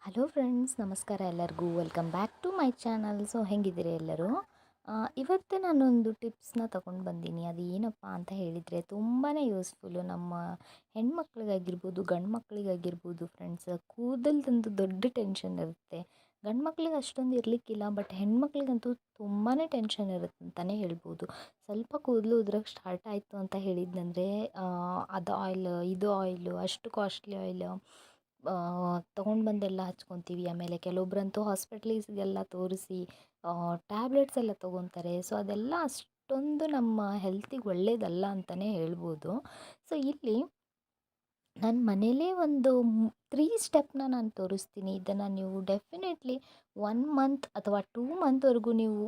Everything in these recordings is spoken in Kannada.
ಹಲೋ ಫ್ರೆಂಡ್ಸ್, ನಮಸ್ಕಾರ ಎಲ್ಲರಿಗೂ. Welcome back to my channel. So ಹೆಂಗಿದ್ದೀರಿ ಎಲ್ಲರೂ? ಇವತ್ತು ನಾನೊಂದು ಟಿಪ್ಸ್ನ ತೊಗೊಂಡು ಬಂದೀನಿ. ಅದು ಏನಪ್ಪ ಅಂತ ಹೇಳಿದರೆ ತುಂಬಾ ಯೂಸ್ಫುಲ್ಲು. ನಮ್ಮ ಹೆಣ್ಮಕ್ಳಿಗಾಗಿರ್ಬೋದು, ಗಂಡು ಮಕ್ಕಳಿಗಾಗಿರ್ಬೋದು ಫ್ರೆಂಡ್ಸ್. ಕೂದಲ್ದಂತೂ ದೊಡ್ಡ ಟೆನ್ಷನ್ ಇರುತ್ತೆ. ಗಂಡು ಮಕ್ಳಿಗೆ ಅಷ್ಟೊಂದು ಇರಲಿಕ್ಕಿಲ್ಲ, ಬಟ್ ಹೆಣ್ಮಕ್ಳಿಗಂತೂ ತುಂಬಾ ಟೆನ್ಷನ್ ಇರುತ್ತೆ ಅಂತಲೇ ಹೇಳ್ಬೋದು. ಸ್ವಲ್ಪ ಕೂದಲು ಉದ್ರಕ್ಕೆ ಸ್ಟಾರ್ಟ್ ಆಯಿತು ಅಂತ ಹೇಳಿದ್ನಂದರೆ ಅದು ಆಯಿಲ್, ಇದು ಆಯಿಲು, ಅಷ್ಟು ಕಾಸ್ಟ್ಲಿ ಆಯಿಲ್ ತೊಗೊಂಡು ಬಂದೆಲ್ಲ ಹಚ್ಕೊತೀವಿ. ಆಮೇಲೆ ಕೆಲವೊಬ್ಬರಂತೂ ಹಾಸ್ಪಿಟ್ಲಿಸ್ಗೆಲ್ಲ ತೋರಿಸಿ ಟ್ಯಾಬ್ಲೆಟ್ಸ್ ಎಲ್ಲ ತೊಗೊತಾರೆ. ಸೊ ಅದೆಲ್ಲ ಅಷ್ಟೊಂದು ನಮ್ಮ ಹೆಲ್ತಿಗೆ ಒಳ್ಳೆಯದಲ್ಲ ಅಂತಲೇ ಹೇಳ್ಬೋದು. ಸೊ ಇಲ್ಲಿ ನಾನು ಮನೇಲೇ ಒಂದು 3 ಸ್ಟೆಪ್ನ ನಾನು ತೋರಿಸ್ತೀನಿ. ಇದನ್ನು ನೀವು ಡೆಫಿನೆಟ್ಲಿ 1 ಮಂತ್ ಅಥವಾ 2 ಮಂತ್ವರೆಗೂ ನೀವು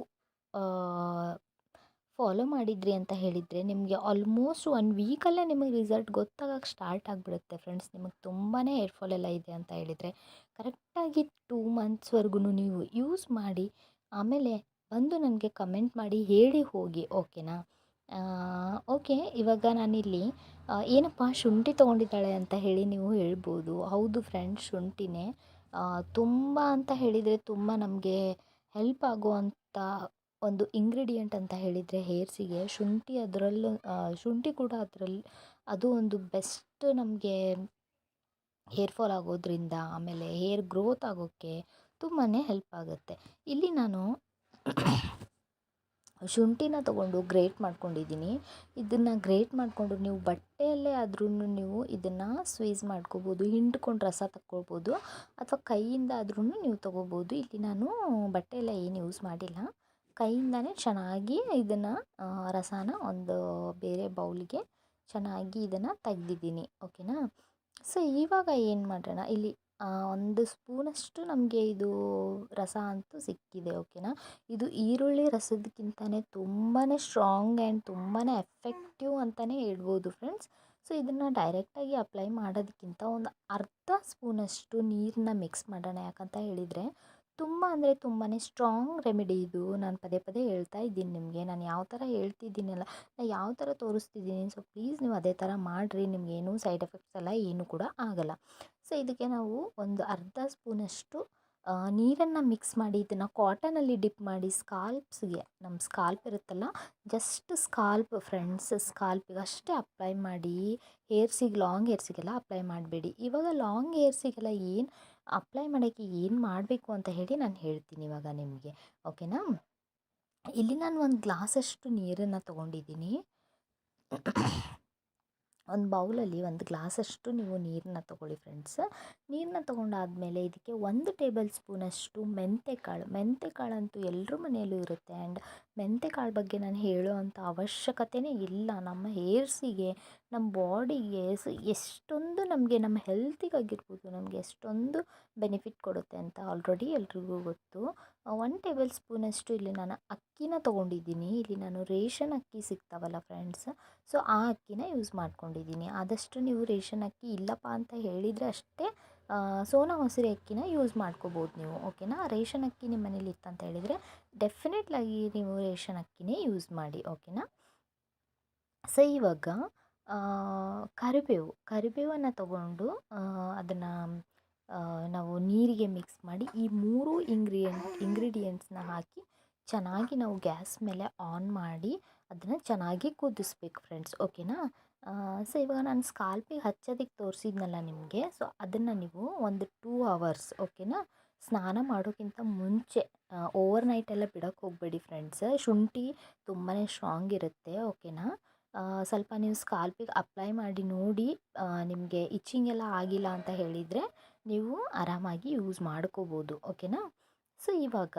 ಫಾಲೋ ಮಾಡಿದ್ರಿ ಅಂತ ಹೇಳಿದರೆ ನಿಮಗೆ ಆಲ್ಮೋಸ್ಟ್ 1 ವೀಕಲ್ಲೇ ನಿಮಗೆ ರಿಸಲ್ಟ್ ಗೊತ್ತಾಗಕ್ಕೆ ಸ್ಟಾರ್ಟ್ ಆಗಿಬಿಡುತ್ತೆ ಫ್ರೆಂಡ್ಸ್. ನಿಮಗೆ ತುಂಬಾ ಹೇರ್ ಫಾಲ್ ಎಲ್ಲ ಇದೆ ಅಂತ ಹೇಳಿದರೆ ಕರೆಕ್ಟಾಗಿ 2 ಮಂತ್ಸ್ವರೆಗೂ ನೀವು ಯೂಸ್ ಮಾಡಿ, ಆಮೇಲೆ ಬಂದು ನನಗೆ ಕಮೆಂಟ್ ಮಾಡಿ ಹೇಳಿ ಹೋಗಿ, ಓಕೆನಾ? ಓಕೆ, ಇವಾಗ ನಾನಿಲ್ಲಿ ಏನಪ್ಪ ಶುಂಠಿ ತೊಗೊಂಡಿದ್ದಾಳೆ ಅಂತ ಹೇಳಿ ನೀವು ಹೇಳ್ಬೋದು. ಹೌದು ಫ್ರೆಂಡ್ಸ್, ಶುಂಠಿನೇ ತುಂಬ ಅಂತ ಹೇಳಿದರೆ ತುಂಬ ನಮಗೆ ಹೆಲ್ಪ್ ಆಗುವಂಥ ಒಂದು ಇಂಗ್ರೀಡಿಯೆಂಟ್ ಅಂತ ಹೇಳಿದರೆ ಹೇರ್ಸಿಗೆ ಶುಂಠಿ. ಅದರಲ್ಲೂ ಶುಂಠಿ ಕೂಡ ಅದರಲ್ಲಿ ಅದು ಒಂದು ಬೆಸ್ಟ್ ನಮಗೆ ಹೇರ್ ಫಾಲ್ ಆಗೋದ್ರಿಂದ, ಆಮೇಲೆ ಹೇರ್ ಗ್ರೋತ್ ಆಗೋಕ್ಕೆ ತುಂಬಾ ಹೆಲ್ಪ್ ಆಗುತ್ತೆ. ಇಲ್ಲಿ ನಾನು ಶುಂಠಿನ ತೊಗೊಂಡು ಗ್ರೇಟ್ ಮಾಡ್ಕೊಂಡಿದ್ದೀನಿ. ಇದನ್ನು ಗ್ರೇಟ್ ಮಾಡಿಕೊಂಡು ನೀವು ಬಟ್ಟೆಯಲ್ಲೇ ಆದ್ರೂ ನೀವು ಇದನ್ನು ಸ್ಕ್ವೀಸ್ ಮಾಡ್ಕೋಬೋದು, ಹಿಂಡ್ಕೊಂಡು ರಸ ತಗೊಳ್ಬೋದು, ಅಥವಾ ಕೈಯಿಂದ ಆದ್ರೂ ನೀವು ತೊಗೋಬೋದು. ಇಲ್ಲಿ ನಾನು ಬಟ್ಟೆಯೆಲ್ಲ ಏನು ಯೂಸ್ ಮಾಡಿಲ್ಲ, ಕೈಯಿಂದನೇ ಚೆನ್ನಾಗಿ ಇದನ್ನು ರಸನ ಒಂದು ಬೇರೆ ಬೌಲ್ಗೆ ಚೆನ್ನಾಗಿ ಇದನ್ನು ತೆಗ್ದಿದ್ದೀನಿ, ಓಕೆನಾ? ಸೊ ಇವಾಗ ಏನು ಮಾಡೋಣ, ಇಲ್ಲಿ 1 ಸ್ಪೂನಷ್ಟು ನಮಗೆ ಇದು ರಸ ಅಂತೂ ಸಿಕ್ಕಿದೆ, ಓಕೆನಾ? ಇದು ಈರುಳ್ಳಿ ರಸದಕ್ಕಿಂತಲೇ ತುಂಬಾ ಸ್ಟ್ರಾಂಗ್ ಆ್ಯಂಡ್ ತುಂಬಾ ಎಫೆಕ್ಟಿವ್ ಅಂತಲೇ ಹೇಳ್ಬೋದು ಫ್ರೆಂಡ್ಸ್. ಸೊ ಇದನ್ನು ಡೈರೆಕ್ಟಾಗಿ ಅಪ್ಲೈ ಮಾಡೋದಕ್ಕಿಂತ ಒಂದು ಅರ್ಧ ಸ್ಪೂನಷ್ಟು ನೀರನ್ನ ಮಿಕ್ಸ್ ಮಾಡೋಣ. ಯಾಕಂತ ಹೇಳಿದರೆ ತುಂಬ ಅಂದರೆ ತುಂಬಾ ಸ್ಟ್ರಾಂಗ್ ರೆಮಿಡಿ ಇದು. ನಾನು ಪದೇ ಪದೇ ಹೇಳ್ತಾ ಇದ್ದೀನಿ ನಿಮಗೆ, ನಾನು ಯಾವ ಥರ ಹೇಳ್ತಿದ್ದೀನಲ್ಲ, ನಾನು ಯಾವ ಥರ ತೋರಿಸ್ತಿದ್ದೀನಿ. ಸೊ ಪ್ಲೀಸ್ ನೀವು ಅದೇ ಥರ ಮಾಡಿರಿ, ನಿಮಗೇನು ಸೈಡ್ ಎಫೆಕ್ಟ್ಸ್ ಎಲ್ಲ ಏನೂ ಕೂಡ ಆಗಲ್ಲ. ಸೊ ಇದಕ್ಕೆ ನಾವು ಒಂದು ಅರ್ಧ ಸ್ಪೂನಷ್ಟು ನೀರನ್ನು ಮಿಕ್ಸ್ ಮಾಡಿ ಇದನ್ನು ಕಾಟನಲ್ಲಿ ಡಿಪ್ ಮಾಡಿ ಸ್ಕಾಲ್ಪ್ಸ್ಗೆ, ನಮ್ಮ ಸ್ಕಾಲ್ಪ್ ಇರುತ್ತಲ್ಲ, ಜಸ್ಟ್ ಸ್ಕಾಲ್ಪ್ ಫ್ರೆಂಡ್ಸ್, ಸ್ಕಾಲ್ಪಿಗೆ ಅಷ್ಟೇ ಅಪ್ಲೈ ಮಾಡಿ. ಹೇರ್ಸಿಗೆ, ಲಾಂಗ್ ಹೇರ್ಸಿಗೆಲ್ಲ ಅಪ್ಲೈ ಮಾಡಬೇಡಿ. ಇವಾಗ ಲಾಂಗ್ ಹೇರ್ಸಿಗೆಲ್ಲ ಏನು ಅಪ್ಲೈ ಮಾಡೋಕ್ಕೆ ಏನು ಮಾಡಬೇಕು ಅಂತ ಹೇಳಿ ನಾನು ಹೇಳ್ತೀನಿ ಇವಾಗ ನಿಮಗೆ, ಓಕೆನಾ? ಇಲ್ಲಿ ನಾನು ಒಂದು ಗ್ಲಾಸಷ್ಟು ನೀರನ್ನು ತೊಗೊಂಡಿದ್ದೀನಿ. ಒಂದು ಬೌಲಲ್ಲಿ 1 ಗ್ಲಾಸಷ್ಟು ನೀವು ನೀರನ್ನ ತೊಗೊಳ್ಳಿ ಫ್ರೆಂಡ್ಸ್. ನೀರನ್ನ ತೊಗೊಂಡಾದಮೇಲೆ ಇದಕ್ಕೆ 1 ಟೇಬಲ್ ಸ್ಪೂನಷ್ಟು ಮೆಂತೆಕಾಳಂತೂ ಎಲ್ಲರ ಮನೆಯಲ್ಲೂ ಇರುತ್ತೆ. ಆ್ಯಂಡ್ ಮೆಂತೆಕಾಳು ಬಗ್ಗೆ ನಾನು ಹೇಳೋ ಅಂಥ ಅವಶ್ಯಕತೆಯೇ ಇಲ್ಲ. ನಮ್ಮ ಹೇರ್ಸಿಗೆ, ನಮ್ಮ ಬಾಡಿಗೆ ಎಷ್ಟೊಂದು ನಮಗೆ, ನಮ್ಮ ಹೆಲ್ತಿಗಾಗಿರ್ಬೋದು, ನಮಗೆ ಎಷ್ಟೊಂದು ಬೆನಿಫಿಟ್ ಕೊಡುತ್ತೆ ಅಂತ ಆಲ್ರೆಡಿ ಎಲ್ರಿಗೂ ಗೊತ್ತು. 1 ಟೇಬಲ್ ಸ್ಪೂನಷ್ಟು ಇಲ್ಲಿ ನಾನು ಅಕ್ಕಿನ ತೊಗೊಂಡಿದ್ದೀನಿ. ಇಲ್ಲಿ ನಾನು ರೇಷನ್ ಅಕ್ಕಿ ಸಿಗ್ತಾವಲ್ಲ ಫ್ರೆಂಡ್ಸ್, ಸೊ ಆ ಅಕ್ಕಿನ ಯೂಸ್ ಮಾಡ್ಕೊಂಡಿದ್ದೀನಿ. ಆದಷ್ಟು ನೀವು ರೇಷನ್ ಅಕ್ಕಿ ಇಲ್ಲಪ್ಪ ಅಂತ ಹೇಳಿದರೆ ಅಷ್ಟೇ ಸೋನಾ ಮಸೂರಿ ಅಕ್ಕಿನ ಯೂಸ್ ಮಾಡ್ಕೋಬೋದು ನೀವು, ಓಕೆನಾ? ರೇಷನ್ ಅಕ್ಕಿ ನಿಮ್ಮ ಮನೇಲಿ ಇತ್ತಂತ ಹೇಳಿದರೆ ಡೆಫಿನೆಟ್ಲಾಗಿ ನೀವು ರೇಷನ್ ಅಕ್ಕಿನೇ ಯೂಸ್ ಮಾಡಿ, ಓಕೆನಾ? ಸೊ ಇವಾಗ ಕರಿಬೇವನ್ನು ತಗೊಂಡು ಅದನ್ನು ನಾವು ನೀರಿಗೆ ಮಿಕ್ಸ್ ಮಾಡಿ ಈ 3 ಇಂಗ್ರೀಡಿಯೆಂಟ್ಸ್ನ ಹಾಕಿ ಚೆನ್ನಾಗಿ ನಾವು ಗ್ಯಾಸ್ ಮೇಲೆ ಆನ್ ಮಾಡಿ ಅದನ್ನು ಚೆನ್ನಾಗಿ ಕುದಿಸ್ಬೇಕು ಫ್ರೆಂಡ್ಸ್, ಓಕೆನಾ? ಸೊ ಇವಾಗ ನಾನು ಸ್ಕಾಲ್ಪಿಗೆ ಹಚ್ಚೋದಕ್ಕೆ ತೋರಿಸಿದ್ನಲ್ಲ ನಿಮಗೆ, ಸೊ ಅದನ್ನು ನೀವು ಒಂದು 2 ಅವರ್ಸ್, ಓಕೆನಾ? ಸ್ನಾನ ಮಾಡೋಕ್ಕಿಂತ ಮುಂಚೆ ಓವರ್ ನೈಟ್ ಎಲ್ಲ ಬಿಡೋಕ್ಕೆ ಹೋಗಬೇಡಿ ಫ್ರೆಂಡ್ಸ್. ಶುಂಠಿ ತುಂಬಾ ಸ್ಟ್ರಾಂಗ್ ಇರುತ್ತೆ, ಓಕೆನಾ? ಸ್ವಲ್ಪ ನೀವು ಸ್ಕಾಲ್ಪಿಗೆ ಅಪ್ಲೈ ಮಾಡಿ ನೋಡಿ, ನಿಮಗೆ ಇಚ್ಚಿಂಗ್ ಎಲ್ಲ ಆಗಿಲ್ಲ ಅಂತ ಹೇಳಿದರೆ ನೀವು ಆರಾಮಾಗಿ ಯೂಸ್ ಮಾಡ್ಕೋಬೋದು, ಓಕೆನಾ? ಸೊ ಇವಾಗ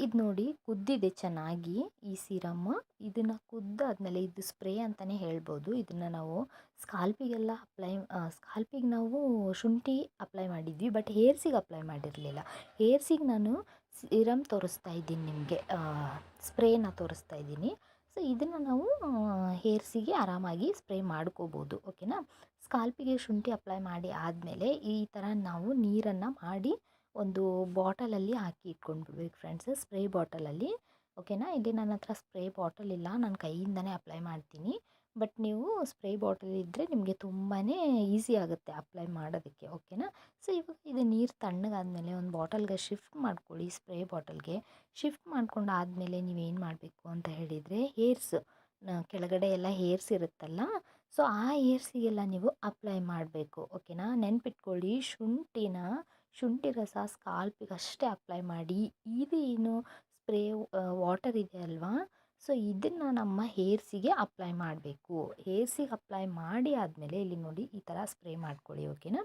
ಇದು ನೋಡಿ ಕುದ್ದಿದೆ ಚೆನ್ನಾಗಿ ಈ ಸಿರಮ್. ಇದನ್ನು ಕುದ್ದಾದಮೇಲೆ ಇದು ಸ್ಪ್ರೇ ಅಂತಲೇ ಹೇಳ್ಬೋದು. ಇದನ್ನು ನಾವು ಸ್ಕಾಲ್ಪಿಗೆ ನಾವು ಶುಂಠಿ ಅಪ್ಲೈ ಮಾಡಿದ್ವಿ, ಬಟ್ ಹೇರ್ಸಿಗೆ ಅಪ್ಲೈ ಮಾಡಿರಲಿಲ್ಲ. ಹೇರ್ಸಿಗೆ ನಾನು ಸಿರಮ್ ತೋರಿಸ್ತಾ ಇದ್ದೀನಿ ನಿಮಗೆ, ಸ್ಪ್ರೇನ ತೋರಿಸ್ತಾ ಇದ್ದೀನಿ. ಸೊ ಇದನ್ನು ನಾವು ಹೇರ್ಸಿಗೆ ಆರಾಮಾಗಿ ಸ್ಪ್ರೇ ಮಾಡ್ಕೋಬೋದು, ಓಕೆನಾ? ಸ್ಕಾಲ್ಪಿಗೆ ಶುಂಠಿ ಅಪ್ಲೈ ಮಾಡಿ ಆದಮೇಲೆ ಈ ಥರ ನಾವು ನೀರನ್ನು ಮಾಡಿ ಒಂದು ಬಾಟಲಲ್ಲಿ ಹಾಕಿ ಇಟ್ಕೊಂಡ್ಬಿಡ್ಬೇಕು ಫ್ರೆಂಡ್ಸ್, ಸ್ಪ್ರೇ ಬಾಟಲಲ್ಲಿ, ಓಕೆನಾ? ಇಲ್ಲಿ ನನ್ನ ಹತ್ರ ಸ್ಪ್ರೇ ಬಾಟಲ್ ಇಲ್ಲ, ನಾನು ಕೈಯಿಂದನೇ ಅಪ್ಲೈ ಮಾಡ್ತೀನಿ. ಬಟ್ ನೀವು ಸ್ಪ್ರೇ ಬಾಟಲ್ ಇದ್ದರೆ ನಿಮಗೆ ತುಂಬಾ ಈಸಿ ಆಗುತ್ತೆ ಅಪ್ಲೈ ಮಾಡೋದಕ್ಕೆ, ಓಕೆನಾ. ಸೊ ಇವಾಗ ಇದು ನೀರು ತಣ್ಣಗಾದಮೇಲೆ ಒಂದು ಬಾಟಲ್ಗೆ ಶಿಫ್ಟ್ ಮಾಡ್ಕೊಳ್ಳಿ, ಸ್ಪ್ರೇ ಬಾಟಲ್ಗೆ ಶಿಫ್ಟ್ ಮಾಡ್ಕೊಂಡು ಆದಮೇಲೆ ನೀವೇನು ಮಾಡಬೇಕು ಅಂತ ಹೇಳಿದರೆ ಹೇರ್ಸ್ ಕೆಳಗಡೆ ಎಲ್ಲ ಹೇರ್ಸ್ ಇರುತ್ತಲ್ಲ, ಸೊ ಆ ಹೇರ್ಸಿಗೆಲ್ಲ ನೀವು ಅಪ್ಲೈ ಮಾಡಬೇಕು, ಓಕೆನಾ. ನೆನ್ಪಿಟ್ಕೊಳ್ಳಿ, ಶುಂಠಿ ರಸ ಸ್ಕಾಲ್ಪಿಗೆ ಅಷ್ಟೇ ಅಪ್ಲೈ ಮಾಡಿ. ಇದು ಏನು ಸ್ಪ್ರೇ ವಾಟರ್ ಇದೆ ಅಲ್ವಾ, ಸೊ ಇದನ್ನು ನಮ್ಮ ಹೇರ್ಸಿಗೆ ಅಪ್ಲೈ ಮಾಡಬೇಕು. ಹೇರ್ಸಿಗೆ ಅಪ್ಲೈ ಮಾಡಿ ಆದಮೇಲೆ ಇಲ್ಲಿ ನೋಡಿ ಈ ಥರ ಸ್ಪ್ರೇ ಮಾಡ್ಕೊಳ್ಳಿ, ಓಕೆನಾ.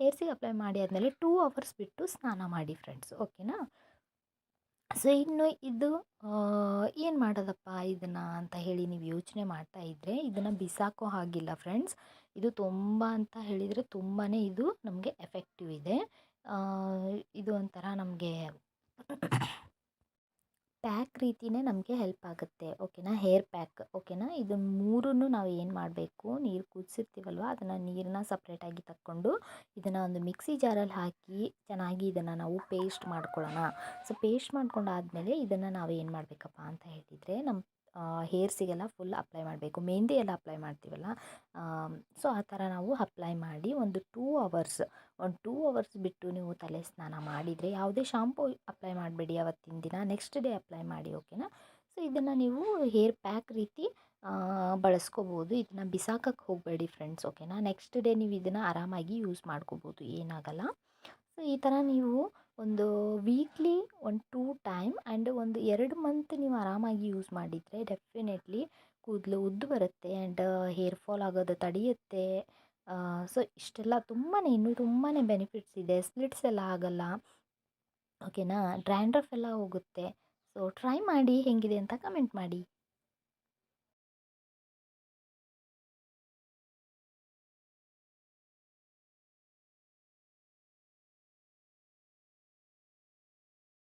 ಹೇರ್ಸಿಗೆ ಅಪ್ಲೈ ಮಾಡಿ ಆದಮೇಲೆ 2 ಅವರ್ಸ್ ಬಿಟ್ಟು ಸ್ನಾನ ಮಾಡಿ ಫ್ರೆಂಡ್ಸ್, ಓಕೆನಾ. ಸೊ ಇನ್ನು ಇದು ಏನು ಮಾಡೋದಪ್ಪ ಇದನ್ನು ಅಂತ ಹೇಳಿ ನೀವು ಯೋಚನೆ ಮಾಡ್ತಾ ಇದ್ದರೆ ಇದನ್ನು ಬಿಸಾಕೋ ಹಾಗಿಲ್ಲ ಫ್ರೆಂಡ್ಸ್. ಇದು ತುಂಬ ಅಂತ ಹೇಳಿದರೆ ತುಂಬಾ ಇದು ನಮಗೆ ಎಫೆಕ್ಟಿವ್ ಇದೆ. ಇದು ಒಂಥರ ನಮಗೆ ಪ್ಯಾಕ್ ರೀತಿಯೇ ನಮಗೆ ಹೆಲ್ಪ್ ಆಗುತ್ತೆ, ಓಕೆನಾ. ಹೇರ್ ಪ್ಯಾಕ್, ಓಕೆನಾ. ಇದು ಮೂರನ್ನು ನಾವು ಏನು ಮಾಡಬೇಕು, ನೀರು ಕುದಿಸಿರ್ತೀವಲ್ವ ಅದನ್ನು ನೀರನ್ನ ಸಪ್ರೇಟಾಗಿ ತಕ್ಕೊಂಡು ಇದನ್ನು ಒಂದು ಮಿಕ್ಸಿ ಜಾರಲ್ಲಿ ಹಾಕಿ ಚೆನ್ನಾಗಿ ಇದನ್ನು ನಾವು ಪೇಸ್ಟ್ ಮಾಡ್ಕೊಳ್ಳೋಣ. ಸೊ ಪೇಸ್ಟ್ ಮಾಡ್ಕೊಂಡಾದಮೇಲೆ ಇದನ್ನು ನಾವು ಏನು ಮಾಡಬೇಕಪ್ಪ ಅಂತ ಹೇಳಿದರೆ ನಮ್ಮ ಹೇರ್ಸಿಗೆಲ್ಲ ಫುಲ್ ಅಪ್ಲೈ ಮಾಡಬೇಕು. ಮೆಹಂದಿ ಎಲ್ಲ ಅಪ್ಲೈ ಮಾಡ್ತೀವಲ್ಲ, ಸೊ ಆ ಥರ ನಾವು ಅಪ್ಲೈ ಮಾಡಿ ಒಂದು 2 ಅವರ್ಸ್ ಬಿಟ್ಟು ನೀವು ತಲೆ ಸ್ನಾನ ಮಾಡಿದರೆ ಯಾವುದೇ ಶಾಂಪೂ ಅಪ್ಲೈ ಮಾಡಬೇಡಿ ಅವತ್ತಿನ ದಿನ, ನೆಕ್ಸ್ಟ್ ಡೇ ಅಪ್ಲೈ ಮಾಡಿ, ಓಕೆನಾ. ಸೊ ಇದನ್ನು ನೀವು ಹೇರ್ ಪ್ಯಾಕ್ ರೀತಿ ಬಳಸ್ಕೋಬೋದು. ಇದನ್ನು ಬಿಸಾಕಕ್ಕೆ ಹೋಗಬೇಡಿ ಫ್ರೆಂಡ್ಸ್, ಓಕೆನಾ. ನೆಕ್ಸ್ಟ್ ಡೇ ನೀವು ಇದನ್ನು ಆರಾಮಾಗಿ ಯೂಸ್ ಮಾಡ್ಕೋಬೋದು, ಏನಾಗಲ್ಲ. ಸೊ ಈ ಥರ ನೀವು ಒಂದು ವೀಕ್ಲಿ 2 ಟೈಮ್ ಆ್ಯಂಡ್ ಒಂದು 2 ಮಂತ್ ನೀವು ಆರಾಮಾಗಿ ಯೂಸ್ ಮಾಡಿದರೆ ಡೆಫಿನೆಟ್ಲಿ ಕೂದಲು ಉದ್ದು ಬರುತ್ತೆ ಆ್ಯಂಡ್ ಹೇರ್ ಫಾಲ್ ಆಗೋದು ತಡೆಯುತ್ತೆ. ಸೊ ಇಷ್ಟೆಲ್ಲ ಇನ್ನೂ ತುಂಬಾ ಬೆನಿಫಿಟ್ಸ್ ಇದೆ. ಸ್ಪ್ಲಿಟ್ಸ್ ಎಲ್ಲ ಆಗಲ್ಲ, ಓಕೆನಾ. ಡ್ರ್ಯಾಂಡ್ರಫ್ ಎಲ್ಲ ಹೋಗುತ್ತೆ. ಸೊ ಟ್ರೈ ಮಾಡಿ, ಹೇಗಿದೆ ಅಂತ ಕಮೆಂಟ್ ಮಾಡಿ.